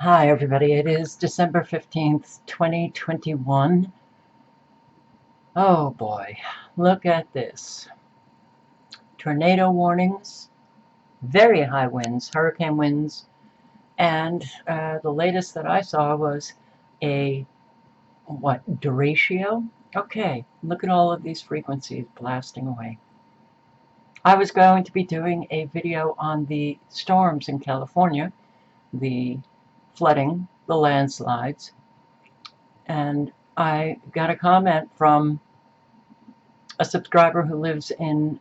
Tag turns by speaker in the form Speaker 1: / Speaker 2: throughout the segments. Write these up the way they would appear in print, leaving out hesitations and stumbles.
Speaker 1: Hi, everybody. It is December 15th, 2021. Oh boy, look at this. Tornado warnings, very high winds, hurricane winds, and the latest that I saw was Derecho? Okay, look at all of these frequencies blasting away. I was going to be doing a video on the storms in California, the flooding, the landslides, and I got a comment from a subscriber who lives in,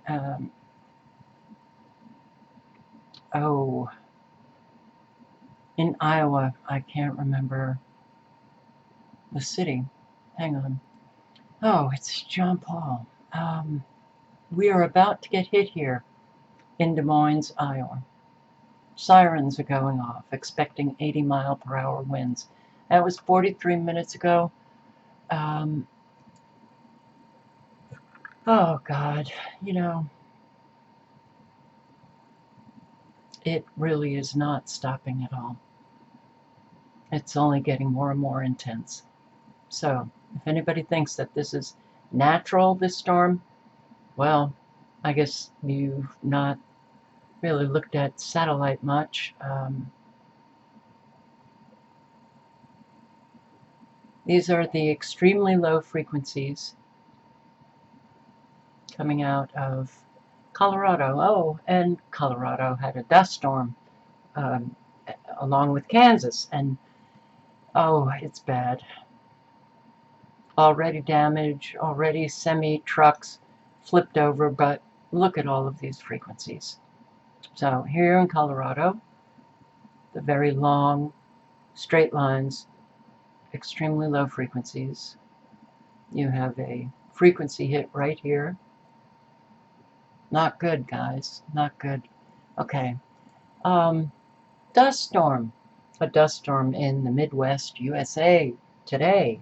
Speaker 1: in Iowa. I can't remember the city. Hang on. Oh, it's John Paul. We are about to get hit here in Des Moines, Iowa. Sirens are going off, expecting 80-mile-per-hour winds. That was 43 minutes ago. Oh, God, it really is not stopping at all. It's only getting more and more intense. So, if anybody thinks that this is natural, this storm, well, I guess you've not really looked at satellite much. These are the extremely low frequencies coming out of Colorado. Oh, and Colorado had a dust storm along with Kansas, and oh, it's bad. Already damaged, already semi-trucks flipped over, but look at all of these frequencies. So here in Colorado, the very long straight lines, extremely low frequencies. You have a frequency hit right here. Not good, guys, not good. Okay, dust storm. A dust storm in the Midwest USA today.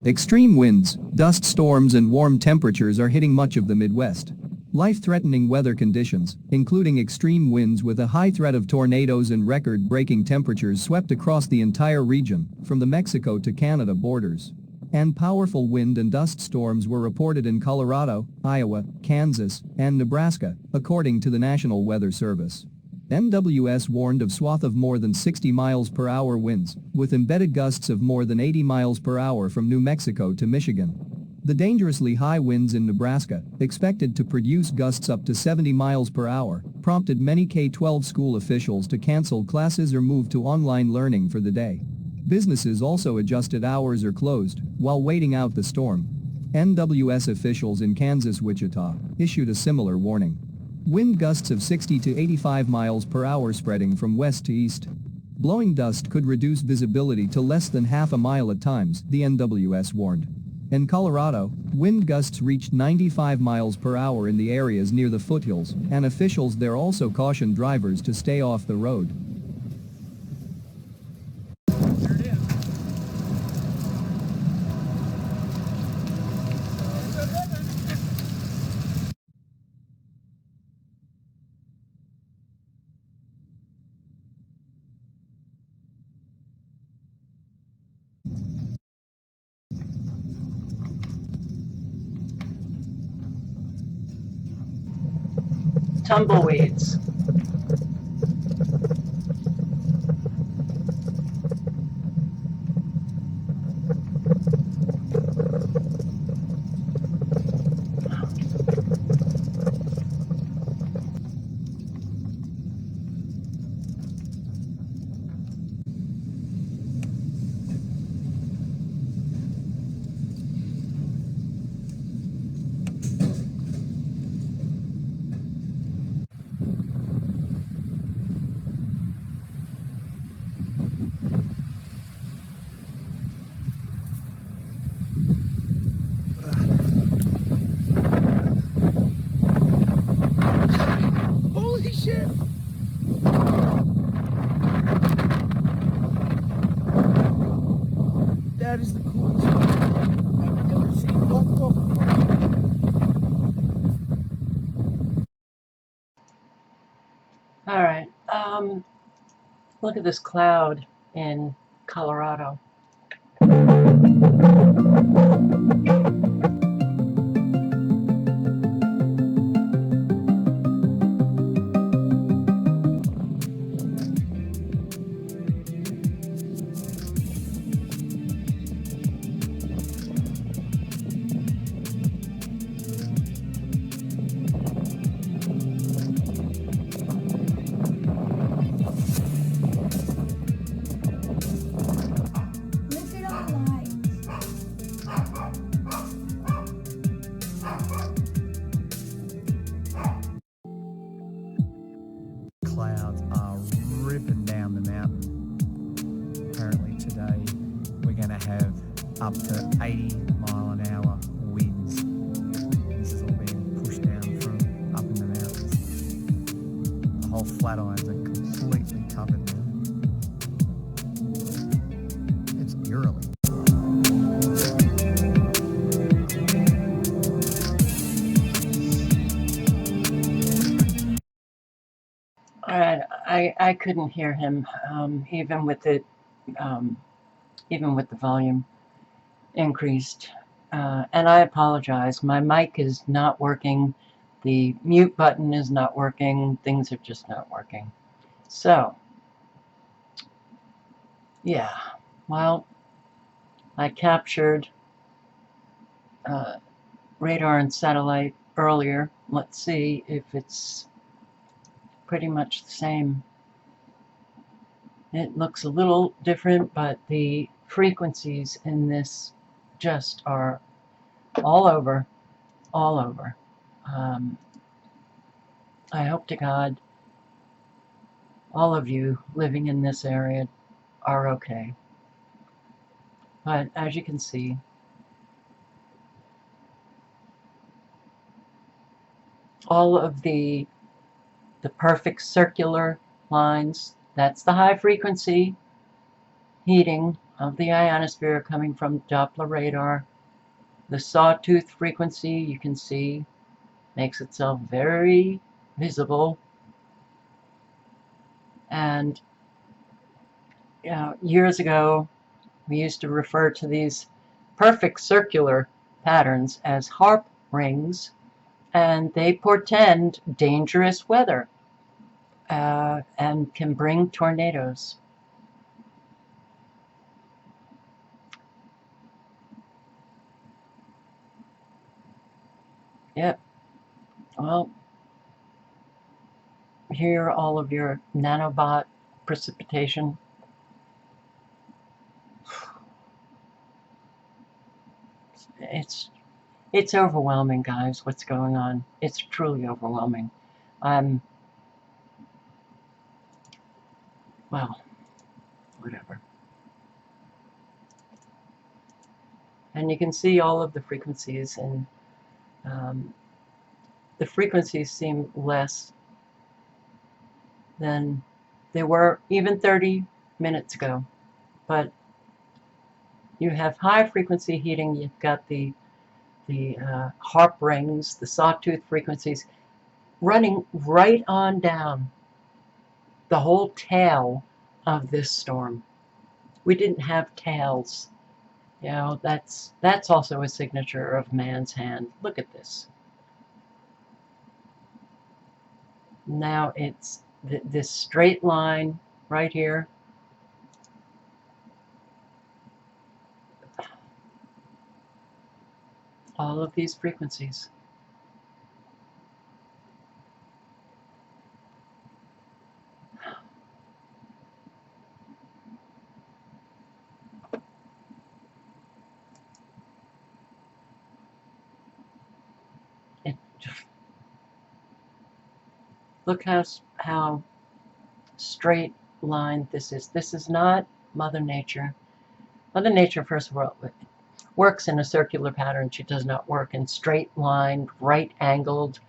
Speaker 2: Extreme winds, dust storms and warm temperatures are hitting much of the Midwest. Life-threatening weather conditions, including extreme winds with a high threat of tornadoes and record-breaking temperatures swept across the entire region, from the Mexico to Canada borders. And powerful wind and dust storms were reported in Colorado, Iowa, Kansas, and Nebraska, according to the National Weather Service. NWS warned of swath of more than 60 miles per hour winds, with embedded gusts of more than 80 miles per hour from New Mexico to Michigan. The dangerously high winds in Nebraska, expected to produce gusts up to 70 miles per hour, prompted many K-12 school officials to cancel classes or move to online learning for the day. Businesses also adjusted hours or closed, while waiting out the storm. NWS officials in Kansas, Wichita, issued a similar warning. Wind gusts of 60 to 85 miles per hour spreading from west to east. Blowing dust could reduce visibility to less than half a mile at times, the NWS warned. In Colorado, wind gusts reached 95 miles per hour in the areas near the foothills, and officials there also cautioned drivers to stay off the road.
Speaker 1: Tumbleweeds.
Speaker 3: That is the coolest thing I've ever seen. What the fuck?
Speaker 1: All right. Look at this cloud in Colorado.
Speaker 3: Clouds are ripping down the mountain. Apparently today we're going to have up to 80-mile-an-hour winds. This is all being pushed down from up in the mountains. The whole Flatirons are completely covered now. It's eerily.
Speaker 1: All right, I couldn't hear him, even with the volume increased, and I apologize. My mic is not working. The mute button is not working. Things are just not working. So, yeah. Well, I captured radar and satellite earlier. Let's see if it's pretty much the same. It looks a little different, but the frequencies in this just are all over, all over. I hope to God all of you living in this area are okay. But as you can see, all of the perfect circular lines, that's the high frequency heating of the ionosphere coming from Doppler radar. The sawtooth frequency, you can see, makes itself very visible. And years ago, we used to refer to these perfect circular patterns as harp rings, and they portend dangerous weather and can bring tornadoes. Yep. Well, here are all of your nanobot precipitation. It's overwhelming, guys, what's going on. It's truly overwhelming. Well, whatever. And you can see all of the frequencies, and the frequencies seem less than they were even 30 minutes ago. But you have high frequency heating, you've got the harp rings, the sawtooth frequencies running right on down the whole tail of this storm. We didn't have tails. You know, that's also a signature of man's hand. Look at this. Now it's this straight line right here. All of these frequencies. Look how straight line this is. This is not Mother Nature. Mother Nature, first of all, works in a circular pattern. She does not work in straight lined, right angled,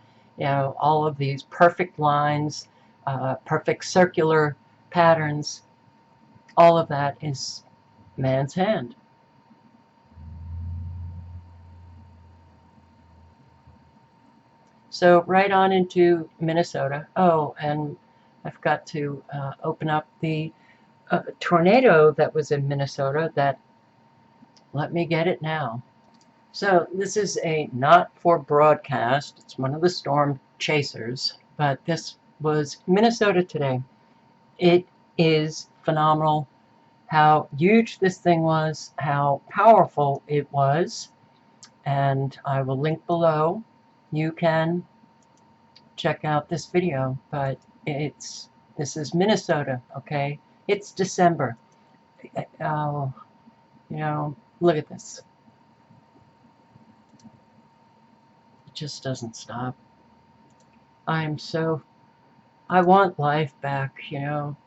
Speaker 1: all of these perfect lines, perfect circular patterns. All of that is man's hand. So right on into Minnesota. Oh, and I forgot to open up the tornado that was in Minnesota. That, let me get it now. So this is a not for broadcast. It's one of the storm chasers, but this was Minnesota today. It is phenomenal how huge this thing was, how powerful it was, and I will link below. You can check out this video, but this is Minnesota, okay? It's December. Oh, look at this. It just doesn't stop. I want life back,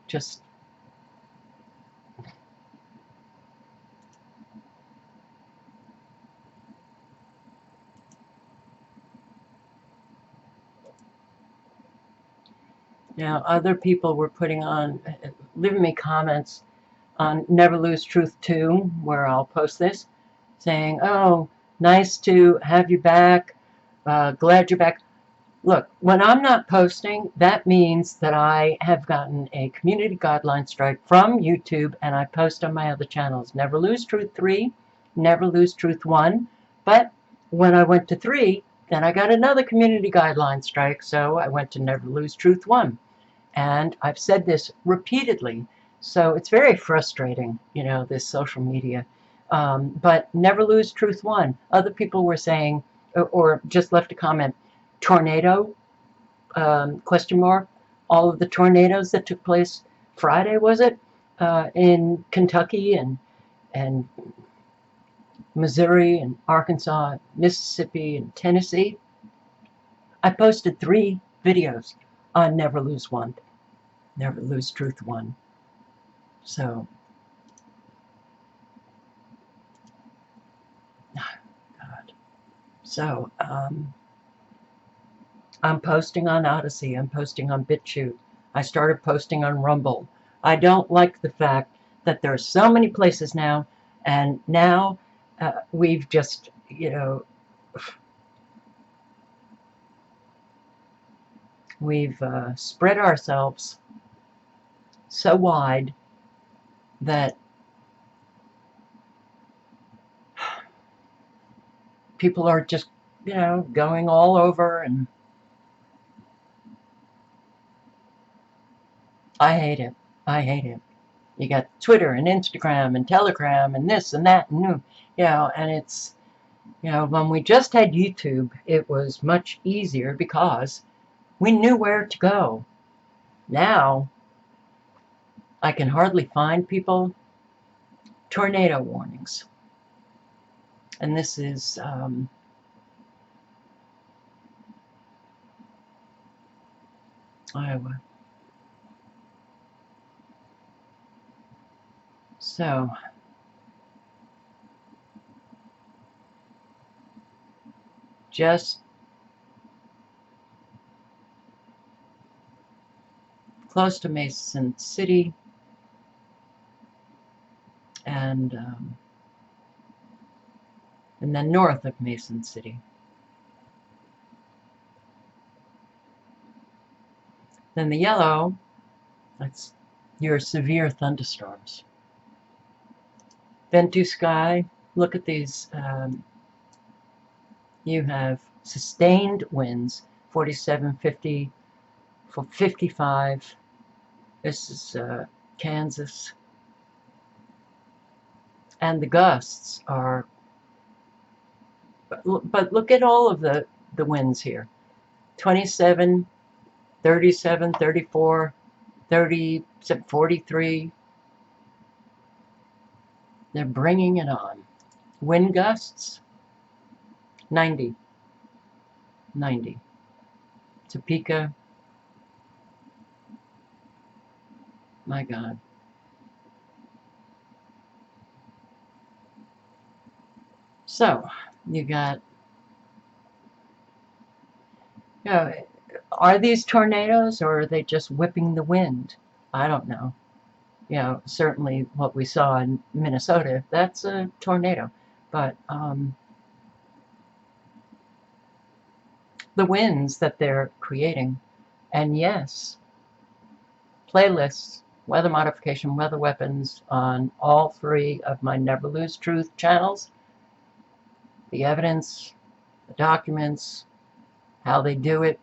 Speaker 1: just. Now, other people were leaving me comments on Never Lose Truth 2, where I'll post this, saying, oh, nice to have you back, glad you're back. Look, when I'm not posting, that means that I have gotten a community guideline strike from YouTube, and I post on my other channels. Never Lose Truth 3, Never Lose Truth 1, but when I went to 3, then I got another community guideline strike, so I went to Never Lose Truth 1. And I've said this repeatedly, so it's very frustrating, this social media. But Never Lose Truth 1. Other people were saying, or just left a comment, tornado, question mark, all of the tornadoes that took place Friday, was it, in Kentucky and Missouri and Arkansas, Mississippi and Tennessee. I posted 3 videos on Never Lose Truth 1. So, God. So, I'm posting on Odyssey. I'm posting on BitChute. I started posting on Rumble. I don't like the fact that there are so many places now, and now we've just, we've spread ourselves so wide that people are just, going all over, and I hate it. I hate it. You got Twitter and Instagram and Telegram and this and that and and it's, when we just had YouTube, it was much easier because we knew where to go. Now, I can hardly find people. Tornado warnings. And this is Iowa. So, just close to Mason City, and then north of Mason City. Then the yellow, that's your severe thunderstorms. Ventu sky, look at these. You have sustained winds, 47, 50, 55. This is Kansas. And the gusts are, but look at all of the winds here. 27, 37, 34, 30, 43. They're bringing it on. Wind gusts, 90. 90. Topeka. My God. So, you got, are these tornadoes, or are they just whipping the wind? I don't know. Certainly what we saw in Minnesota, that's a tornado. But the winds that they're creating. And yes, playlists, weather modification, weather weapons on all 3 of my Never Lose Truth channels. The evidence, the documents, how they do it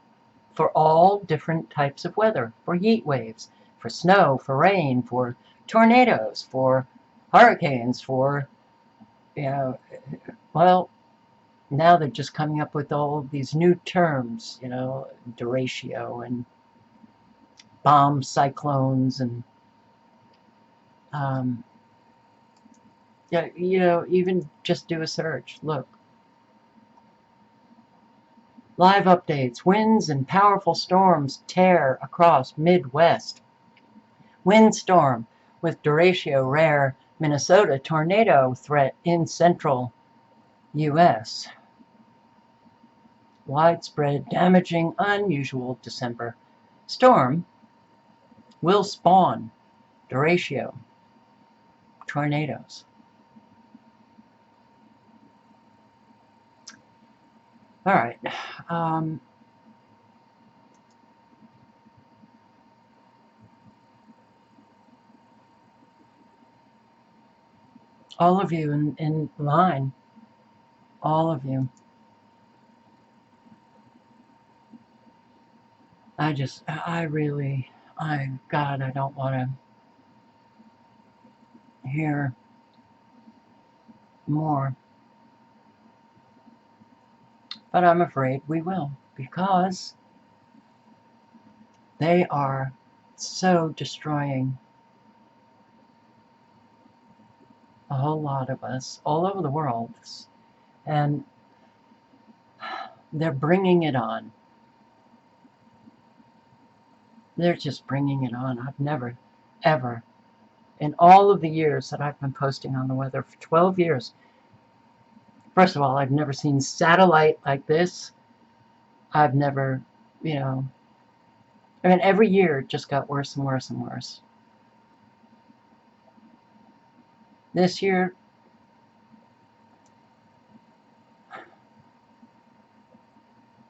Speaker 1: for all different types of weather, for heat waves, for snow, for rain, for tornadoes, for hurricanes, for, well, now they're just coming up with all these new terms, derecho and bomb cyclones and, even just do a search. Look. Live updates. Winds and powerful storms tear across Midwest. Windstorm with derecho rare Minnesota tornado threat in central U.S. Widespread damaging unusual December storm will spawn derecho tornadoes. All right. All of you in line, all of you. I don't want to hear more. But I'm afraid we will, because they are so destroying a whole lot of us all over the world. And they're bringing it on. They're just bringing it on. I've never, ever, in all of the years that I've been posting on the weather, for 12 years, first of all, I've never seen satellite like this. I've never, every year it just got worse and worse and worse. This year,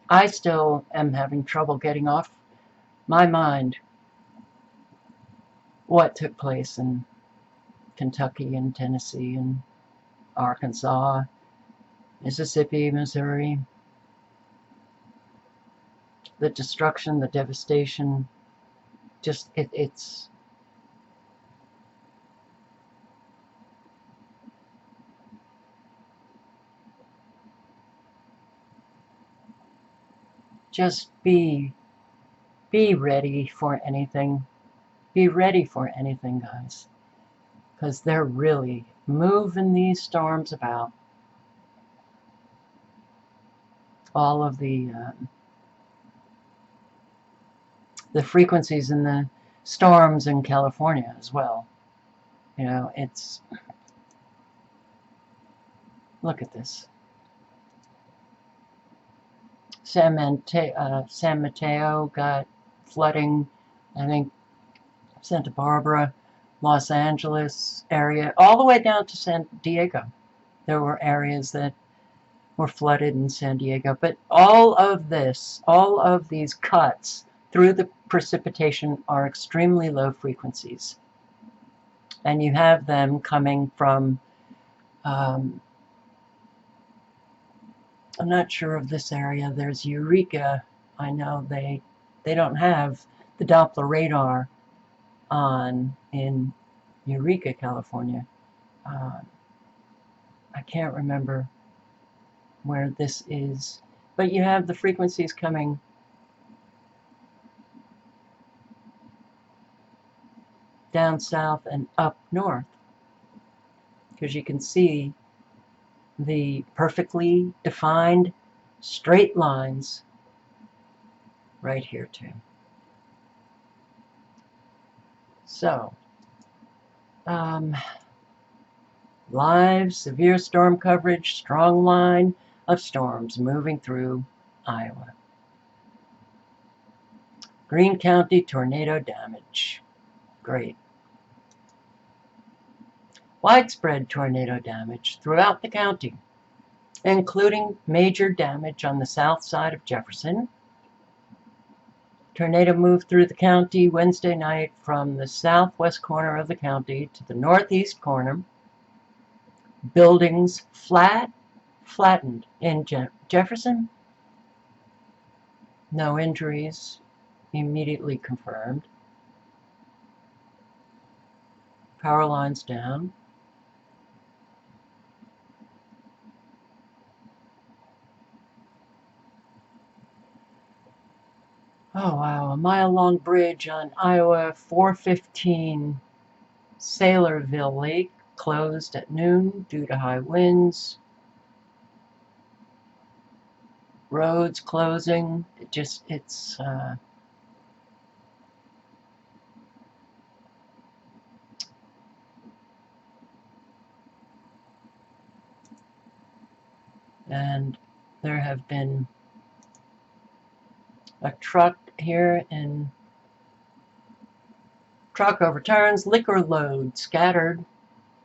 Speaker 1: I still am having trouble getting off my mind what took place in Kentucky and Tennessee and Arkansas, Mississippi, Missouri. The destruction, the devastation, it's just be ready for anything. Be ready for anything, guys, because they're really moving these storms about. All of the frequencies in the storms in California as well. It's, look at this. San Mateo got flooding, I think Santa Barbara, Los Angeles area, all the way down to San Diego. There were areas that were flooded in San Diego. But all of these cuts through the precipitation are extremely low frequencies. And you have them coming from, I'm not sure of this area. There's Eureka. I know they don't have the Doppler radar on in Eureka, California. I can't remember where this is, but you have the frequencies coming down south and up north, because you can see the perfectly defined straight lines right here too. So, live severe storm coverage, strong line of storms moving through Iowa. Greene County tornado damage. Great. Widespread tornado damage throughout the county. including major damage on the south side of Jefferson. Tornado moved through the county Wednesday night from the southwest corner of the county to the northeast corner. Buildings flattened in Jefferson. No injuries immediately confirmed. Power lines down. Oh wow, a mile-long bridge on Iowa 415 Saylorville Lake closed at noon due to high winds. Roads closing. It's and there have been a truck here in truck overturns, liquor load scattered,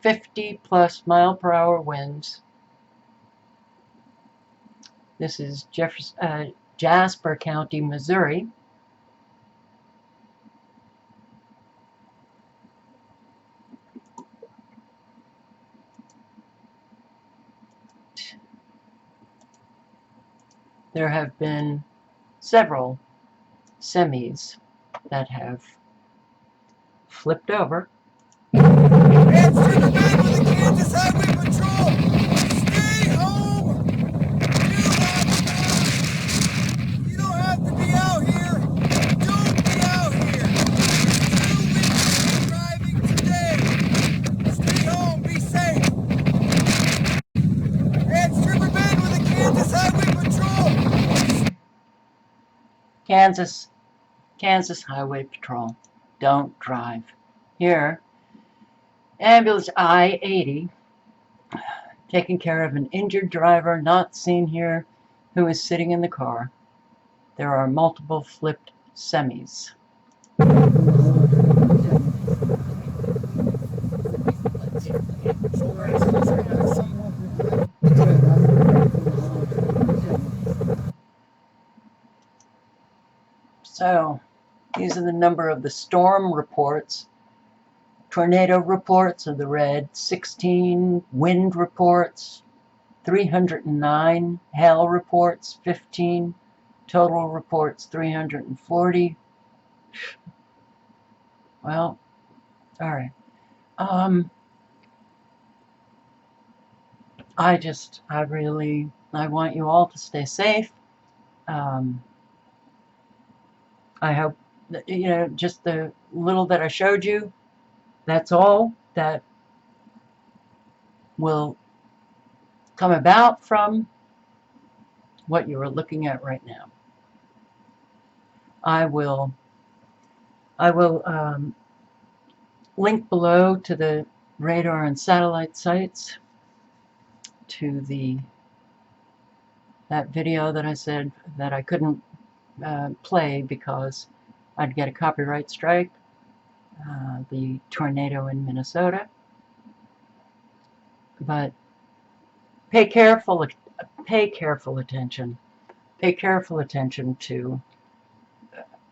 Speaker 1: 50+ mile per hour winds. This is Jasper County, Missouri. There have been several semis that have flipped over.
Speaker 4: Hands to the man with the Kansas Highway Patrol! Stay home! You don't have to be out here! Don't be out here! It's 2 weeks of driving today! Stay home, be safe! Hands to the man with the Kansas Highway Patrol!
Speaker 1: Kansas Highway Patrol. Don't drive. Here, ambulance I-80 taking care of an injured driver not seen here who is sitting in the car. There are multiple flipped semis. So, these are the number of the storm reports. Tornado reports are the red, 16. Wind reports, 309. Hail reports, 15. Total reports, 340. Well, all right. I want you all to stay safe. I hope that, just the little that I showed you, that's all that will come about from what you are looking at right now. I will link below to the radar and satellite sites, to that video that I said that I couldn't play because I'd get a copyright strike, the tornado in Minnesota. But pay careful attention. Pay careful attention to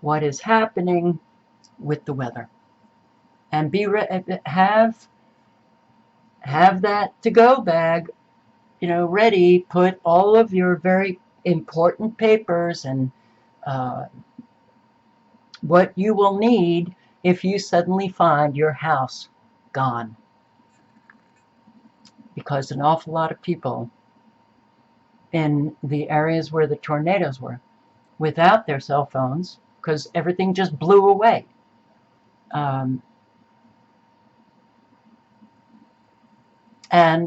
Speaker 1: what is happening with the weather, and have that to-go bag, ready. Put all of your very important papers and what you will need if you suddenly find your house gone. Because an awful lot of people in the areas where the tornadoes were, without their cell phones, because everything just blew away. And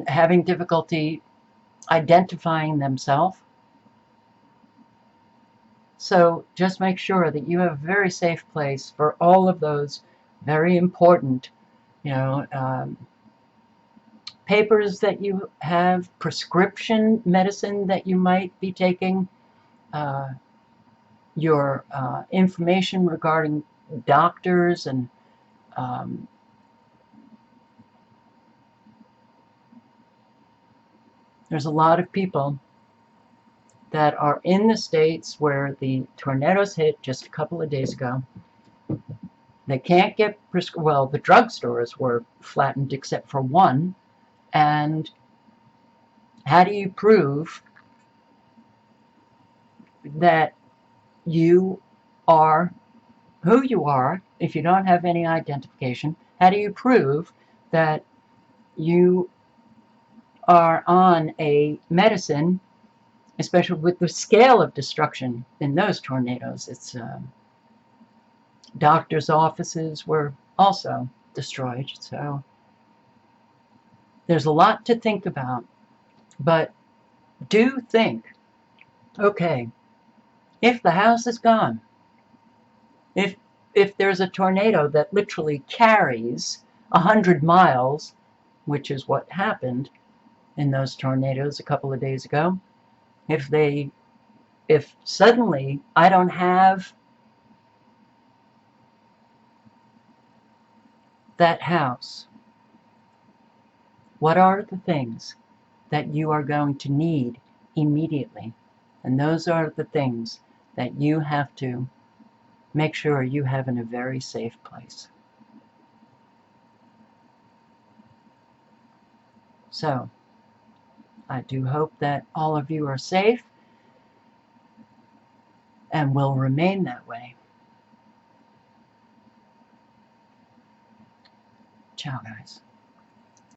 Speaker 1: having difficulty identifying themselves. So just make sure that you have a very safe place for all of those very important, papers that you have, prescription medicine that you might be taking, your information regarding doctors and There's a lot of people that are in the states where the tornadoes hit just a couple of days ago. They can't get, well, the drugstores were flattened except for one. And how do you prove that you are who you are if you don't have any identification? How do you prove that you are on a medicine, especially with the scale of destruction in those tornadoes? It's doctors' offices were also destroyed. So there's a lot to think about, but do think, okay, if the house is gone, if there's a tornado that literally carries 100 miles, which is what happened in those tornadoes a couple of days ago, if suddenly I don't have that house, what are the things that you are going to need immediately? And those are the things that you have to make sure you have in a very safe place. So, I do hope that all of you are safe and will remain that way. Ciao, guys.